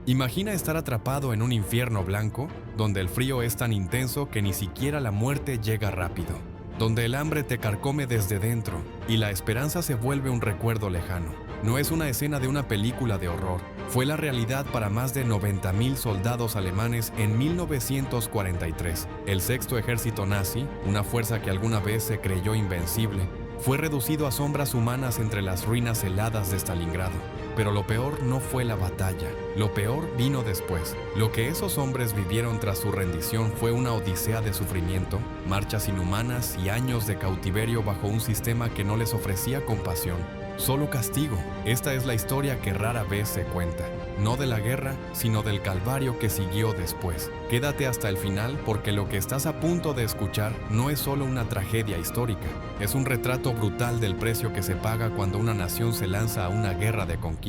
Imagina estar atrapado en un infierno blanco, donde el frío es tan intenso que ni siquiera la muerte llega rápido, donde el hambre te carcome desde dentro y la esperanza se vuelve un recuerdo lejano. No es una escena de una película de horror, fue la realidad para más de 90.000 soldados alemanes en 1943. El sexto ejército nazi, una fuerza que alguna vez se creyó invencible, fue reducido a sombras humanas entre las ruinas heladas de Stalingrado. Pero lo peor no fue la batalla, lo peor vino después. Lo que esos hombres vivieron tras su rendición fue una odisea de sufrimiento, marchas inhumanas y años de cautiverio bajo un sistema que no les ofrecía compasión, solo castigo. Esta es la historia que rara vez se cuenta, no de la guerra, sino del calvario que siguió después. Quédate hasta el final porque lo que estás a punto de escuchar no es solo una tragedia histórica, es un retrato brutal del precio que se paga cuando una nación se lanza a una guerra de conquista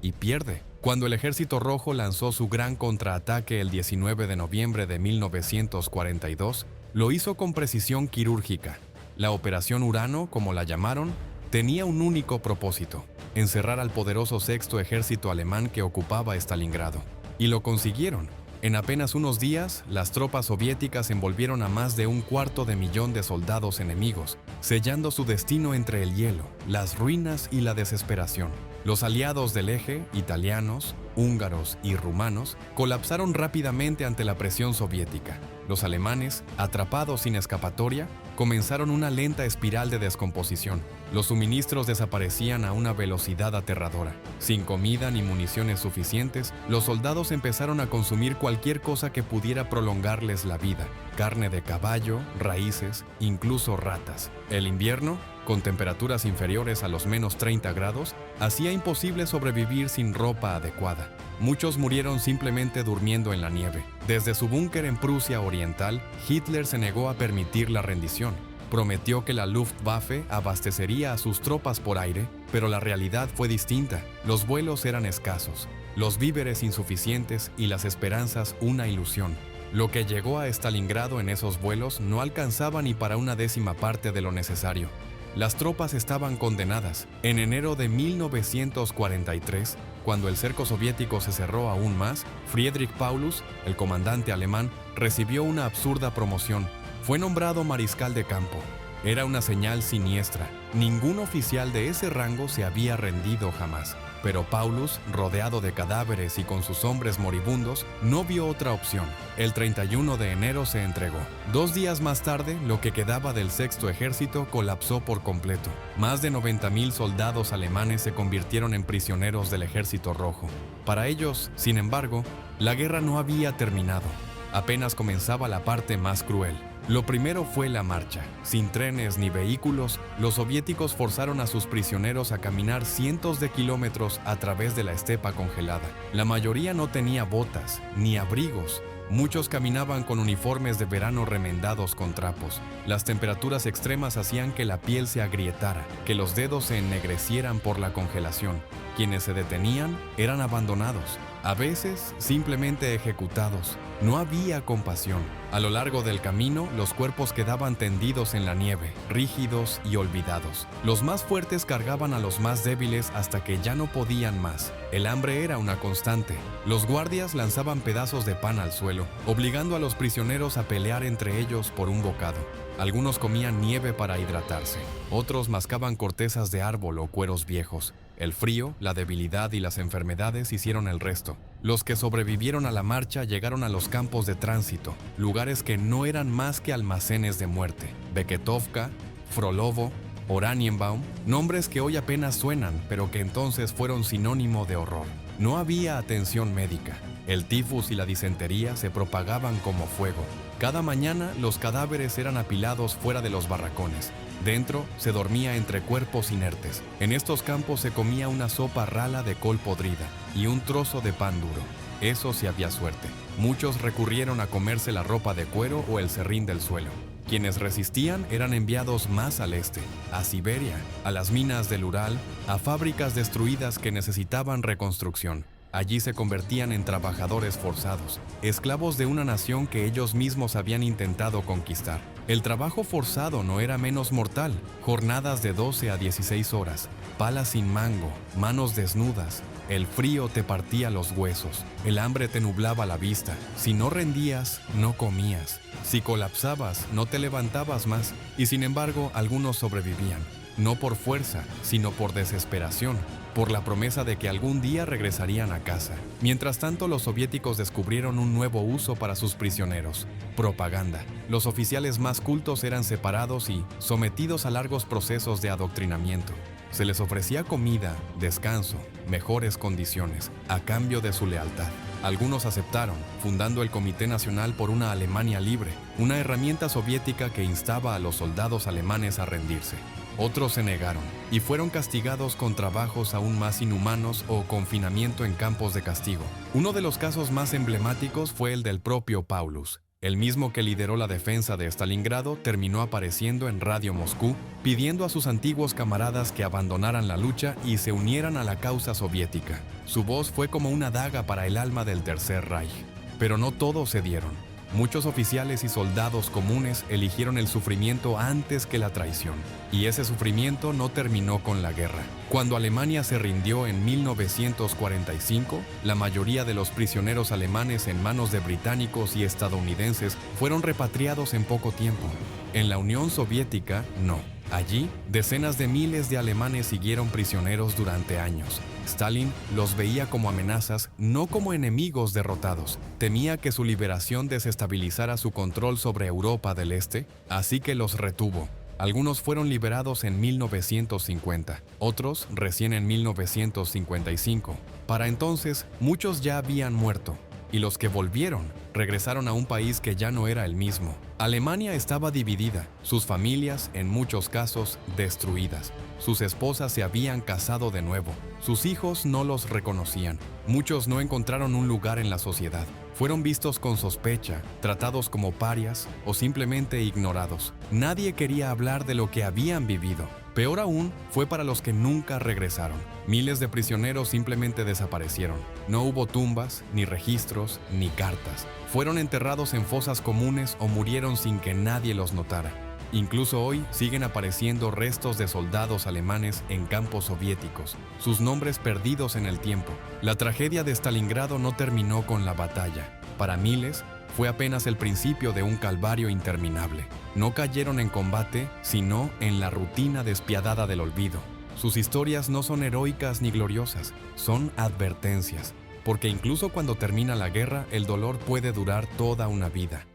y pierde. Cuando el Ejército Rojo lanzó su gran contraataque el 19 de noviembre de 1942, lo hizo con precisión quirúrgica. La Operación Urano, como la llamaron, tenía un único propósito: encerrar al poderoso sexto ejército alemán que ocupaba Stalingrado. Y lo consiguieron. En apenas unos días, las tropas soviéticas envolvieron a más de 250.000 de soldados enemigos, sellando su destino entre el hielo, las ruinas y la desesperación. Los aliados del eje, italianos, húngaros y rumanos, colapsaron rápidamente ante la presión soviética. Los alemanes, atrapados sin escapatoria, comenzaron una lenta espiral de descomposición. Los suministros desaparecían a una velocidad aterradora. Sin comida ni municiones suficientes, los soldados empezaron a consumir cualquier cosa que pudiera prolongarles la vida: carne de caballo, raíces, incluso ratas. El invierno, con temperaturas inferiores a los menos 30 grados, hacía imposible sobrevivir sin ropa adecuada. Muchos murieron simplemente durmiendo en la nieve. Desde su búnker en Prusia Oriental, Hitler se negó a permitir la rendición. Prometió que la Luftwaffe abastecería a sus tropas por aire, pero la realidad fue distinta. Los vuelos eran escasos, los víveres insuficientes y las esperanzas una ilusión. Lo que llegó a Stalingrado en esos vuelos no alcanzaba ni para una décima parte de lo necesario. Las tropas estaban condenadas. En enero de 1943, cuando el cerco soviético se cerró aún más, Friedrich Paulus, el comandante alemán, recibió una absurda promoción. Fue nombrado mariscal de campo. Era una señal siniestra. Ningún oficial de ese rango se había rendido jamás. Pero Paulus, rodeado de cadáveres y con sus hombres moribundos, no vio otra opción. El 31 de enero se entregó. 2 días más tarde, lo que quedaba del sexto ejército colapsó por completo. Más de 90.000 soldados alemanes se convirtieron en prisioneros del Ejército Rojo. Para ellos, sin embargo, la guerra no había terminado. Apenas comenzaba la parte más cruel. Lo primero fue la marcha. Sin trenes ni vehículos, los soviéticos forzaron a sus prisioneros a caminar cientos de kilómetros a través de la estepa congelada. La mayoría no tenía botas, ni abrigos. Muchos caminaban con uniformes de verano remendados con trapos. Las temperaturas extremas hacían que la piel se agrietara, que los dedos se ennegrecieran por la congelación. Quienes se detenían eran abandonados, a veces simplemente ejecutados. No había compasión. A lo largo del camino, los cuerpos quedaban tendidos en la nieve, rígidos y olvidados. Los más fuertes cargaban a los más débiles hasta que ya no podían más. El hambre era una constante. Los guardias lanzaban pedazos de pan al suelo, obligando a los prisioneros a pelear entre ellos por un bocado. Algunos comían nieve para hidratarse, otros mascaban cortezas de árbol o cueros viejos. El frío, la debilidad y las enfermedades hicieron el resto. Los que sobrevivieron a la marcha llegaron a los campos de tránsito, lugares que no eran más que almacenes de muerte. Beketovka, Frolovo, Oranienbaum, nombres que hoy apenas suenan, pero que entonces fueron sinónimo de horror. No había atención médica. El tifus y la disentería se propagaban como fuego. Cada mañana los cadáveres eran apilados fuera de los barracones. Dentro se dormía entre cuerpos inertes. En estos campos se comía una sopa rala de col podrida y un trozo de pan duro. Eso si había suerte. Muchos recurrieron a comerse la ropa de cuero o el serrín del suelo. Quienes resistían eran enviados más al este, a Siberia, a las minas del Ural, a fábricas destruidas que necesitaban reconstrucción. Allí se convertían en trabajadores forzados, esclavos de una nación que ellos mismos habían intentado conquistar. El trabajo forzado no era menos mortal. Jornadas de 12 a 16 horas, palas sin mango, manos desnudas, El frío te partía los huesos, el hambre te nublaba la vista. Si no rendías, no comías. Si colapsabas, no te levantabas más. Y sin embargo, algunos sobrevivían, no por fuerza, sino por desesperación, por la promesa de que algún día regresarían a casa. Mientras tanto, los soviéticos descubrieron un nuevo uso para sus prisioneros: propaganda. Los oficiales más cultos eran separados y sometidos a largos procesos de adoctrinamiento. Se les ofrecía comida, descanso, mejores condiciones, a cambio de su lealtad. Algunos aceptaron, fundando el Comité Nacional por una Alemania Libre, una herramienta soviética que instaba a los soldados alemanes a rendirse. Otros se negaron y fueron castigados con trabajos aún más inhumanos o confinamiento en campos de castigo. Uno de los casos más emblemáticos fue el del propio Paulus. El mismo que lideró la defensa de Stalingrado terminó apareciendo en Radio Moscú, pidiendo a sus antiguos camaradas que abandonaran la lucha y se unieran a la causa soviética. Su voz fue como una daga para el alma del Tercer Reich. Pero no todos cedieron. Muchos oficiales y soldados comunes eligieron el sufrimiento antes que la traición. Y ese sufrimiento no terminó con la guerra. Cuando Alemania se rindió en 1945, la mayoría de los prisioneros alemanes en manos de británicos y estadounidenses fueron repatriados en poco tiempo. En la Unión Soviética, no. Allí, decenas de miles de alemanes siguieron prisioneros durante años. Stalin los veía como amenazas, no como enemigos derrotados. Temía que su liberación desestabilizara su control sobre Europa del Este, así que los retuvo. Algunos fueron liberados en 1950, otros recién en 1955. Para entonces, muchos ya habían muerto, y los que volvieron regresaron a un país que ya no era el mismo. Alemania estaba dividida, sus familias, en muchos casos, destruidas. Sus esposas se habían casado de nuevo, sus hijos no los reconocían. Muchos no encontraron un lugar en la sociedad. Fueron vistos con sospecha, tratados como parias o simplemente ignorados. Nadie quería hablar de lo que habían vivido. Peor aún fue para los que nunca regresaron. Miles de prisioneros simplemente desaparecieron. No hubo tumbas, ni registros, ni cartas. Fueron enterrados en fosas comunes o murieron sin que nadie los notara. Incluso hoy siguen apareciendo restos de soldados alemanes en campos soviéticos, sus nombres perdidos en el tiempo. La tragedia de Stalingrado no terminó con la batalla. Para miles, fue apenas el principio de un calvario interminable. No cayeron en combate, sino en la rutina despiadada del olvido. Sus historias no son heroicas ni gloriosas, son advertencias, porque incluso cuando termina la guerra, el dolor puede durar toda una vida.